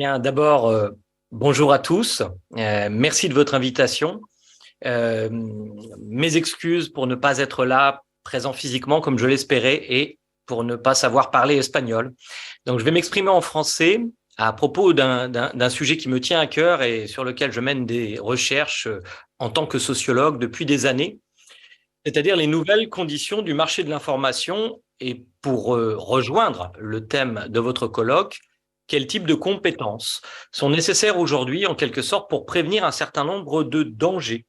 Bien, d'abord, bonjour à tous. Merci de votre invitation. Euh, Mes excuses pour ne pas être là, présent physiquement comme je l'espérais, et pour ne pas savoir parler espagnol. Donc, je vais m'exprimer en français à propos d'un sujet qui me tient à cœur et sur lequel je mène des recherches en tant que sociologue depuis des années, c'est-à-dire les nouvelles conditions du marché de l'information. Et pour rejoindre le thème de votre colloque, quel type de compétences sont nécessaires aujourd'hui, en quelque sorte, pour prévenir un certain nombre de dangers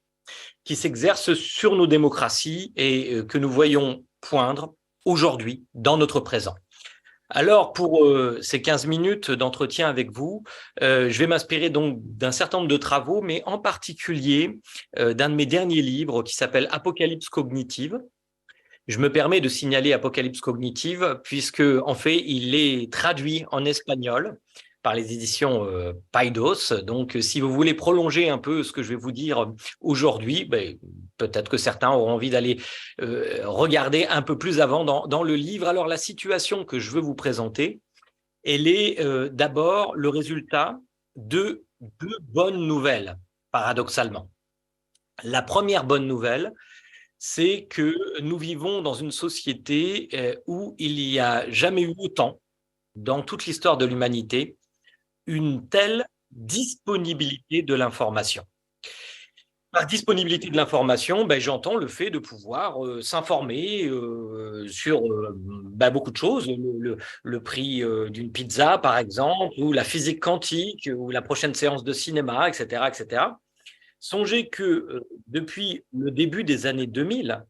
qui s'exercent sur nos démocraties et que nous voyons poindre aujourd'hui dans notre présent. Alors, pour ces 15 minutes d'entretien avec vous, je vais m'inspirer donc d'un certain nombre de travaux, mais en particulier d'un de mes derniers livres qui s'appelle Apocalypse cognitive. Je me permets de signaler Apocalypse cognitive puisque, en fait, il est traduit en espagnol par les éditions Paidós. Donc, si vous voulez prolonger un peu ce que je vais vous dire aujourd'hui, ben, peut-être que certains auront envie d'aller regarder un peu plus avant dans le livre. Alors, la situation que je veux vous présenter, elle est d'abord le résultat de deux bonnes nouvelles, paradoxalement. La première bonne nouvelle, c'est que nous vivons dans une société où il n'y a jamais eu autant, dans toute l'histoire de l'humanité, une telle disponibilité de l'information. Par disponibilité de l'information, ben, j'entends le fait de pouvoir s'informer sur beaucoup de choses, le prix d'une pizza, par exemple, ou la physique quantique, ou la prochaine séance de cinéma, etc., etc. Songez que depuis le début des années 2000,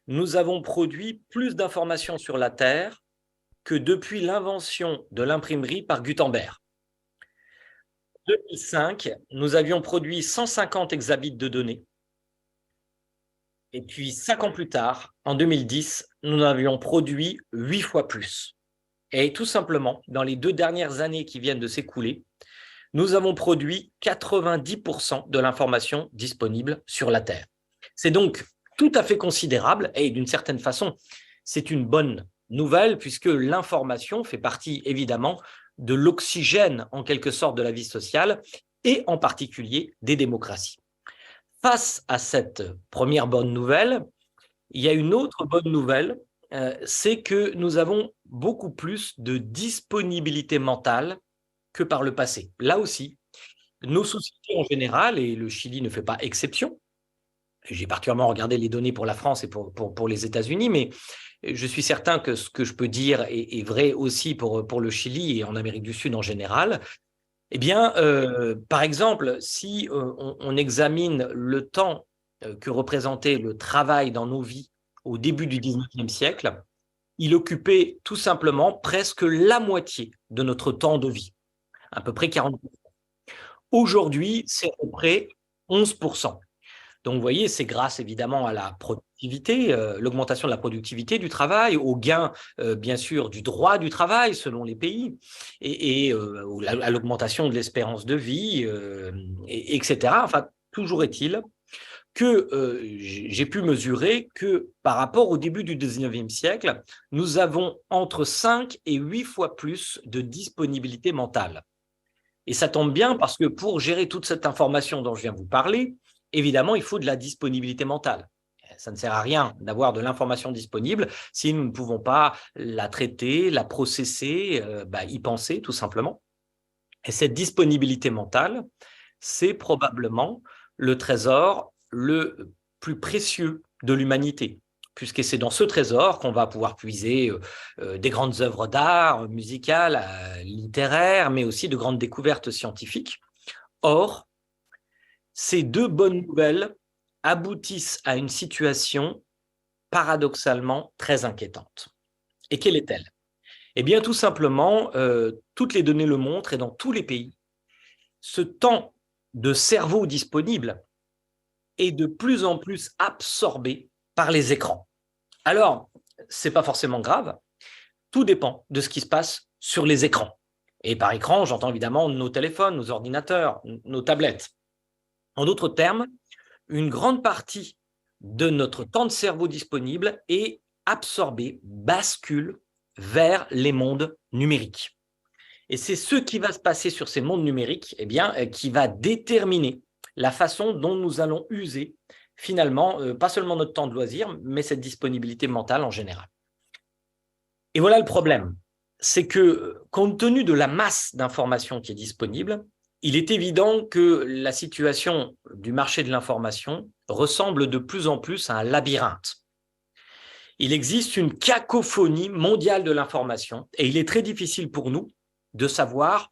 nous avons produit plus d'informations sur la Terre que depuis l'invention de l'imprimerie par Gutenberg. En 2005, nous avions produit 150 exabits de données. Et puis, 5 ans plus tard, en 2010, nous en avions produit 8 fois plus. Et tout simplement, dans les 2 dernières années qui viennent de s'écouler, nous avons produit 90% de l'information disponible sur la Terre. C'est donc tout à fait considérable et d'une certaine façon, c'est une bonne nouvelle puisque l'information fait partie évidemment de l'oxygène en quelque sorte de la vie sociale et en particulier des démocraties. Face à cette première bonne nouvelle, il y a une autre bonne nouvelle, c'est que nous avons beaucoup plus de disponibilité mentale que par le passé. Là aussi, nos sociétés en général, et le Chili ne fait pas exception, j'ai particulièrement regardé les données pour la France et pour les États-Unis, mais je suis certain que ce que je peux dire est vrai aussi pour le Chili et en Amérique du Sud en général. Eh bien, par exemple, si on examine le temps que représentait le travail dans nos vies au début du 19e siècle, il occupait tout simplement presque la moitié de notre temps de vie, à peu près 40%. Aujourd'hui, c'est à peu près 11%. Donc, vous voyez, c'est grâce évidemment à la productivité, l'augmentation de la productivité du travail, au gain, bien sûr, du droit du travail selon les pays, et à l'augmentation de l'espérance de vie, etc. Enfin, toujours est-il que j'ai pu mesurer que par rapport au début du 19e siècle, nous avons entre 5 et 8 fois plus de disponibilité mentale. Et ça tombe bien parce que pour gérer toute cette information dont je viens vous parler, évidemment, il faut de la disponibilité mentale. Ça ne sert à rien d'avoir de l'information disponible si nous ne pouvons pas la traiter, la processer, y penser tout simplement. Et cette disponibilité mentale, c'est probablement le trésor le plus précieux de l'humanité, puisque c'est dans ce trésor qu'on va pouvoir puiser des grandes œuvres d'art, musicales, littéraires, mais aussi de grandes découvertes scientifiques. Or, ces deux bonnes nouvelles aboutissent à une situation paradoxalement très inquiétante. Et quelle est-elle? Eh bien, tout simplement, toutes les données le montrent et dans tous les pays, ce temps de cerveau disponible est de plus en plus absorbé par les écrans. Alors, ce n'est pas forcément grave, tout dépend de ce qui se passe sur les écrans. Et par écran, j'entends évidemment nos téléphones, nos ordinateurs, nos tablettes. En d'autres termes, une grande partie de notre temps de cerveau disponible est absorbé, bascule vers les mondes numériques. Et c'est ce qui va se passer sur ces mondes numériques qui va déterminer la façon dont nous allons user finalement, pas seulement notre temps de loisir, mais cette disponibilité mentale en général. Et voilà le problème, c'est que compte tenu de la masse d'informations qui est disponible, il est évident que la situation du marché de l'information ressemble de plus en plus à un labyrinthe. Il existe une cacophonie mondiale de l'information et il est très difficile pour nous de savoir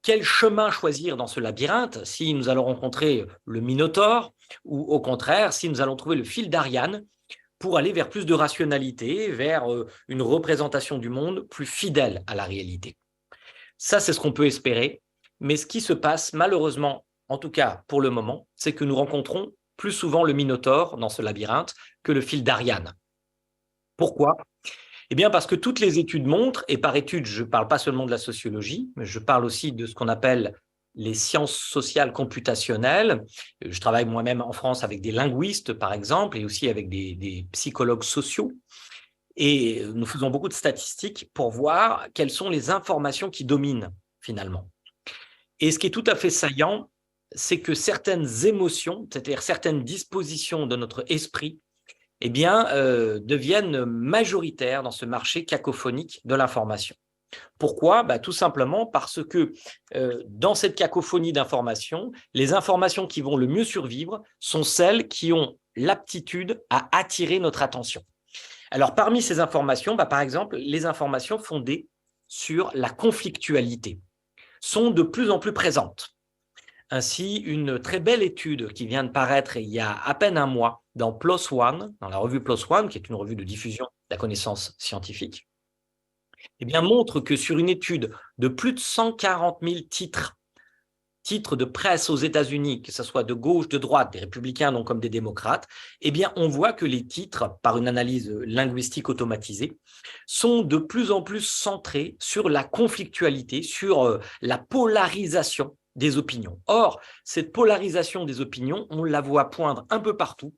quel chemin choisir dans ce labyrinthe, si nous allons rencontrer le Minotaure ou au contraire, si nous allons trouver le fil d'Ariane pour aller vers plus de rationalité, vers une représentation du monde plus fidèle à la réalité. Ça, c'est ce qu'on peut espérer, mais ce qui se passe malheureusement, en tout cas pour le moment, c'est que nous rencontrons plus souvent le Minotaure dans ce labyrinthe que le fil d'Ariane. Pourquoi ? Eh bien, parce que toutes les études montrent, et par études, je ne parle pas seulement de la sociologie, mais je parle aussi de ce qu'on appelle les sciences sociales computationnelles. Je travaille moi-même en France avec des linguistes, par exemple, et aussi avec des psychologues sociaux. Et nous faisons beaucoup de statistiques pour voir quelles sont les informations qui dominent, finalement. Et ce qui est tout à fait saillant, c'est que certaines émotions, c'est-à-dire certaines dispositions de notre esprit, deviennent majoritaires dans ce marché cacophonique de l'information. Pourquoi ? Tout simplement parce que dans cette cacophonie d'informations, les informations qui vont le mieux survivre sont celles qui ont l'aptitude à attirer notre attention. Alors, parmi ces informations, par exemple, les informations fondées sur la conflictualité sont de plus en plus présentes. Ainsi, une très belle étude qui vient de paraître il y a à peine un mois dans PLOS ONE, dans la revue PLOS ONE, qui est une revue de diffusion de la connaissance scientifique, montre que sur une étude de plus de 140 000 titres de presse aux États-Unis, que ce soit de gauche, de droite, des républicains donc comme des démocrates, on voit que les titres, par une analyse linguistique automatisée, sont de plus en plus centrés sur la conflictualité, sur la polarisation des opinions. Or, cette polarisation des opinions, on la voit poindre un peu partout,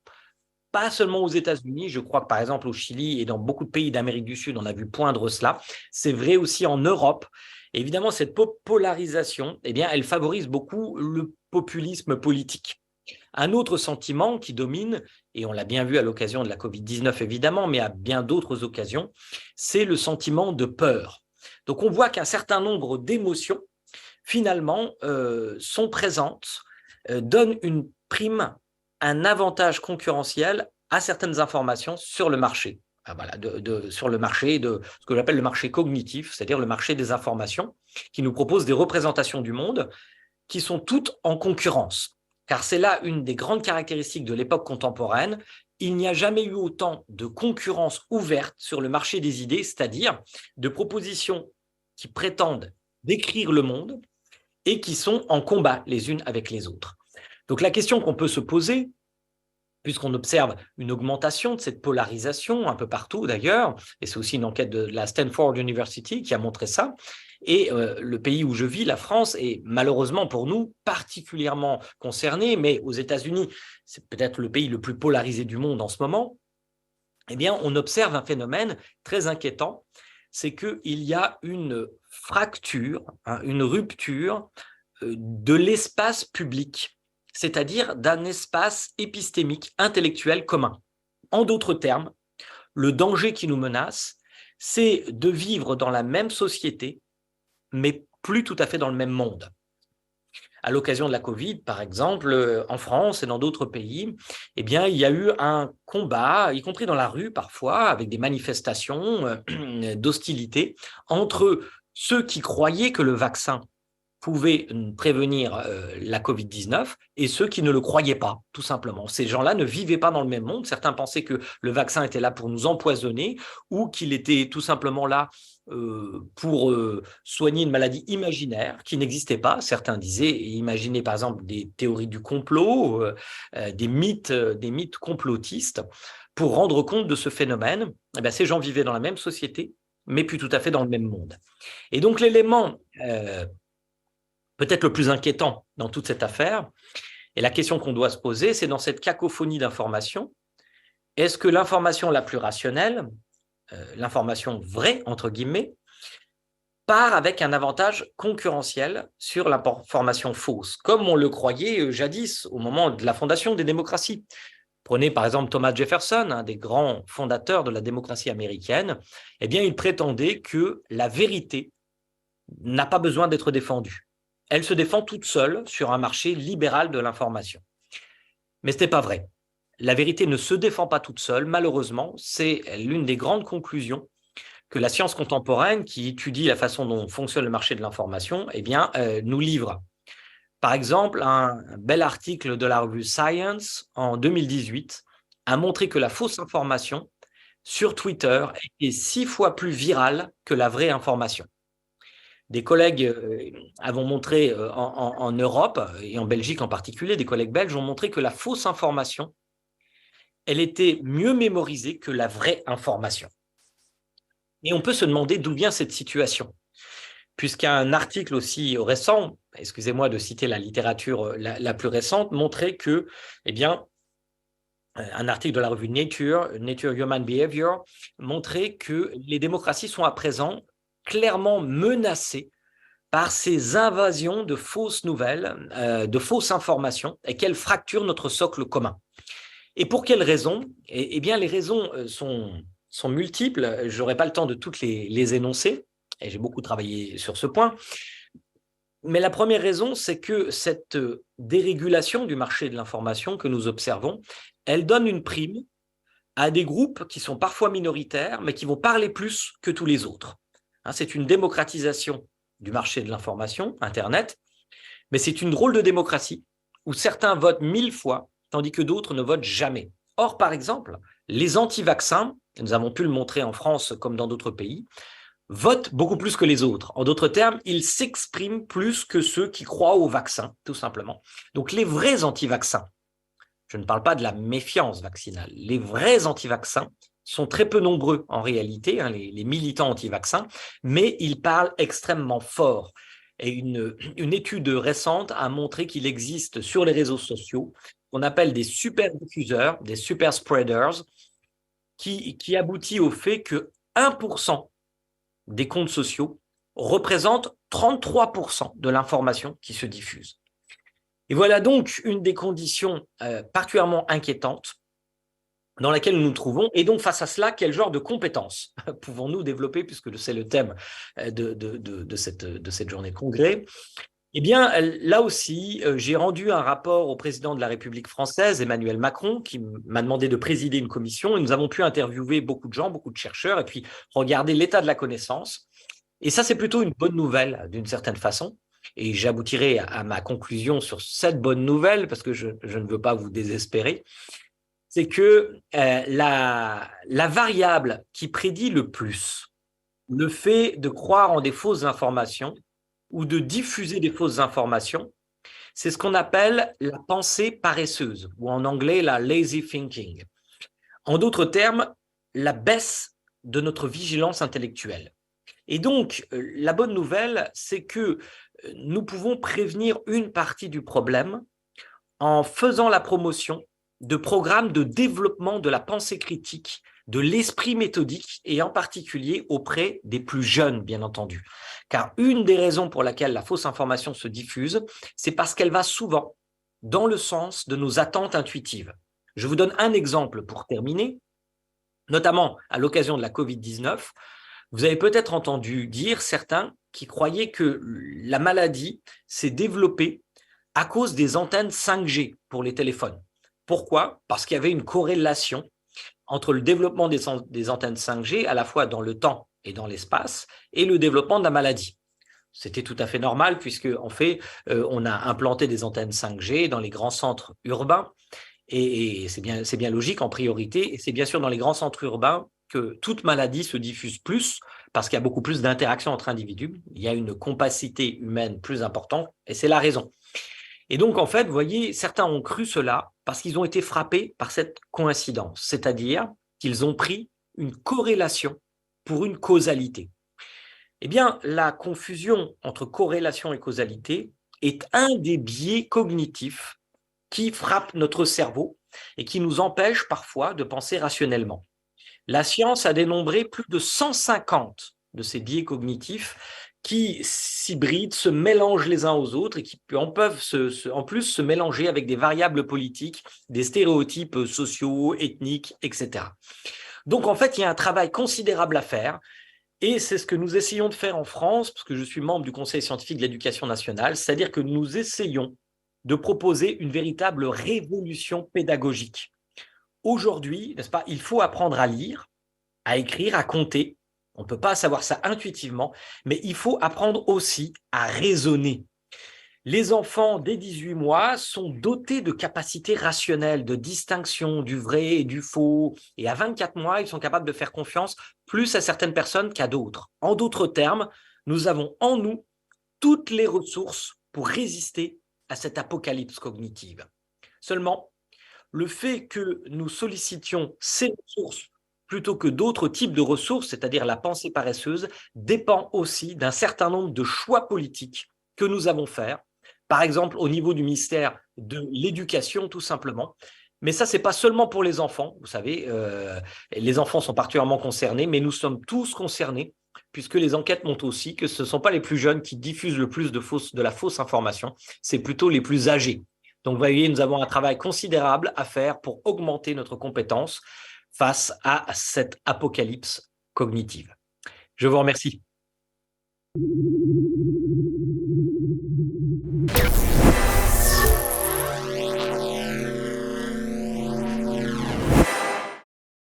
pas seulement aux États-Unis, je crois que par exemple au Chili et dans beaucoup de pays d'Amérique du Sud, on a vu poindre cela. C'est vrai aussi en Europe. Et évidemment, cette polarisation, elle favorise beaucoup le populisme politique. Un autre sentiment qui domine, et on l'a bien vu à l'occasion de la Covid-19 évidemment, mais à bien d'autres occasions, c'est le sentiment de peur. Donc on voit qu'un certain nombre d'émotions, finalement, sont présentes, donnent une prime, un avantage concurrentiel à certaines informations sur le marché. Sur le marché de ce que j'appelle le marché cognitif, c'est-à-dire le marché des informations, qui nous propose des représentations du monde qui sont toutes en concurrence. Car c'est là une des grandes caractéristiques de l'époque contemporaine. Il n'y a jamais eu autant de concurrence ouverte sur le marché des idées, c'est-à-dire de propositions qui prétendent décrire le monde et qui sont en combat les unes avec les autres. Donc la question qu'on peut se poser, puisqu'on observe une augmentation de cette polarisation un peu partout d'ailleurs, et c'est aussi une enquête de la Stanford University qui a montré ça, et le pays où je vis, la France, est malheureusement pour nous particulièrement concerné, mais aux États-Unis, c'est peut-être le pays le plus polarisé du monde en ce moment, on observe un phénomène très inquiétant, c'est qu'il y a une fracture, une rupture de l'espace public, c'est-à-dire d'un espace épistémique, intellectuel commun. En d'autres termes, le danger qui nous menace, c'est de vivre dans la même société, mais plus tout à fait dans le même monde. À l'occasion de la Covid, par exemple, en France et dans d'autres pays, il y a eu un combat, y compris dans la rue parfois, avec des manifestations d'hostilité entre ceux qui croyaient que le vaccin pouvait prévenir la Covid-19 et ceux qui ne le croyaient pas, tout simplement. Ces gens-là ne vivaient pas dans le même monde. Certains pensaient que le vaccin était là pour nous empoisonner ou qu'il était tout simplement là pour soigner une maladie imaginaire qui n'existait pas. Certains disaient et imaginaient par exemple des théories du complot, des mythes complotistes pour rendre compte de ce phénomène. Ces gens vivaient dans la même société, mais plus tout à fait dans le même monde. Et donc l'élément peut-être le plus inquiétant dans toute cette affaire, et la question qu'on doit se poser, c'est dans cette cacophonie d'informations, est-ce que l'information la plus rationnelle, l'information vraie, entre guillemets, part avec un avantage concurrentiel sur l'information fausse, comme on le croyait jadis au moment de la fondation des démocraties. Prenez par exemple Thomas Jefferson, un des grands fondateurs de la démocratie américaine. Eh bien, il prétendait que la vérité n'a pas besoin d'être défendue. Elle se défend toute seule sur un marché libéral de l'information. Mais ce n'est pas vrai. La vérité ne se défend pas toute seule, malheureusement. C'est l'une des grandes conclusions que la science contemporaine, qui étudie la façon dont fonctionne le marché de l'information, nous livre. Par exemple, un bel article de la revue Science en 2018 a montré que la fausse information sur Twitter est 6 fois plus virale que la vraie information. Des collègues avons montré en Europe, et en Belgique en particulier, des collègues belges ont montré que la fausse information, elle était mieux mémorisée que la vraie information. Et on peut se demander d'où vient cette situation, puisqu'un article aussi récent, excusez-moi de citer la littérature la plus récente, montrait que, un article de la revue Nature Human Behavior, montrait que les démocraties sont à présent clairement menacées par ces invasions de fausses nouvelles, de fausses informations, et qu'elles fracturent notre socle commun. Et pour quelles raisons? Eh bien, les raisons sont multiples. Je n'aurai pas le temps de toutes les énoncer, et j'ai beaucoup travaillé sur ce point. Mais la première raison, c'est que cette dérégulation du marché de l'information que nous observons, elle donne une prime à des groupes qui sont parfois minoritaires, mais qui vont parler plus que tous les autres. C'est une démocratisation du marché de l'information, Internet, mais c'est une drôle de démocratie où certains votent 1000 fois, tandis que d'autres ne votent jamais. Or, par exemple, les anti-vaccins, nous avons pu le montrer en France comme dans d'autres pays, votent beaucoup plus que les autres. En d'autres termes, ils s'expriment plus que ceux qui croient au vaccin, tout simplement. Donc les vrais anti-vaccins, je ne parle pas de la méfiance vaccinale, les vrais anti-vaccins sont très peu nombreux en réalité, les militants anti-vaccins, mais ils parlent extrêmement fort. Et une étude récente a montré qu'il existe sur les réseaux sociaux qu'on appelle des super diffuseurs, des super spreaders, qui aboutit au fait que 1% des comptes sociaux représentent 33% de l'information qui se diffuse. Et voilà donc une des conditions particulièrement inquiétantes dans laquelle nous nous trouvons. Et donc, face à cela, quel genre de compétences pouvons-nous développer, puisque c'est le thème de cette journée de congrès? Eh bien, là aussi, j'ai rendu un rapport au président de la République française, Emmanuel Macron, qui m'a demandé de présider une commission, et nous avons pu interviewer beaucoup de gens, beaucoup de chercheurs, et puis regarder l'état de la connaissance. Et ça, c'est plutôt une bonne nouvelle, d'une certaine façon. Et j'aboutirai à ma conclusion sur cette bonne nouvelle, parce que je ne veux pas vous désespérer. C'est que la variable qui prédit le plus le fait de croire en des fausses informations ou de diffuser des fausses informations, c'est ce qu'on appelle la pensée paresseuse, ou en anglais la lazy thinking. En d'autres termes, la baisse de notre vigilance intellectuelle. Et donc, la bonne nouvelle, c'est que nous pouvons prévenir une partie du problème en faisant la promotion de programmes de développement de la pensée critique, de l'esprit méthodique, et en particulier auprès des plus jeunes, bien entendu. Car une des raisons pour laquelle la fausse information se diffuse, c'est parce qu'elle va souvent dans le sens de nos attentes intuitives. Je vous donne un exemple pour terminer, notamment à l'occasion de la Covid-19. Vous avez peut-être entendu dire certains qui croyaient que la maladie s'est développée à cause des antennes 5G pour les téléphones. Pourquoi? Parce qu'il y avait une corrélation entre le développement des antennes 5G, à la fois dans le temps et dans l'espace, et le développement de la maladie. C'était tout à fait normal, puisque en fait, on a implanté des antennes 5G dans les grands centres urbains, et c'est bien logique en priorité, et c'est bien sûr dans les grands centres urbains que toute maladie se diffuse plus, parce qu'il y a beaucoup plus d'interactions entre individus, il y a une compacité humaine plus importante, et c'est la raison. Et donc, en fait, vous voyez, certains ont cru cela parce qu'ils ont été frappés par cette coïncidence, c'est-à-dire qu'ils ont pris une corrélation pour une causalité. Eh bien, la confusion entre corrélation et causalité est un des biais cognitifs qui frappent notre cerveau et qui nous empêche parfois de penser rationnellement. La science a dénombré plus de 150 de ces biais cognitifs qui s'hybrident, se mélangent les uns aux autres et qui peuvent en plus se mélanger avec des variables politiques, des stéréotypes sociaux, ethniques, etc. Donc en fait, il y a un travail considérable à faire. Et c'est ce que nous essayons de faire en France, parce que je suis membre du Conseil scientifique de l'éducation nationale, c'est-à-dire que nous essayons de proposer une véritable révolution pédagogique. Aujourd'hui, n'est-ce pas, il faut apprendre à lire, à écrire, à compter. On ne peut pas savoir ça intuitivement, mais il faut apprendre aussi à raisonner. Les enfants dès 18 mois sont dotés de capacités rationnelles, de distinction du vrai et du faux. Et à 24 mois, ils sont capables de faire confiance plus à certaines personnes qu'à d'autres. En d'autres termes, nous avons en nous toutes les ressources pour résister à cette apocalypse cognitive. Seulement, le fait que nous sollicitions ces ressources plutôt que d'autres types de ressources, c'est-à-dire la pensée paresseuse, dépend aussi d'un certain nombre de choix politiques que nous avons faits, par exemple au niveau du ministère de l'Éducation, tout simplement. Mais ça, ce n'est pas seulement pour les enfants, vous savez, les enfants sont particulièrement concernés, mais nous sommes tous concernés, puisque les enquêtes montrent aussi que ce ne sont pas les plus jeunes qui diffusent le plus de la fausse information, c'est plutôt les plus âgés. Donc, vous voyez, nous avons un travail considérable à faire pour augmenter notre compétence face à cette apocalypse cognitive. Je vous remercie.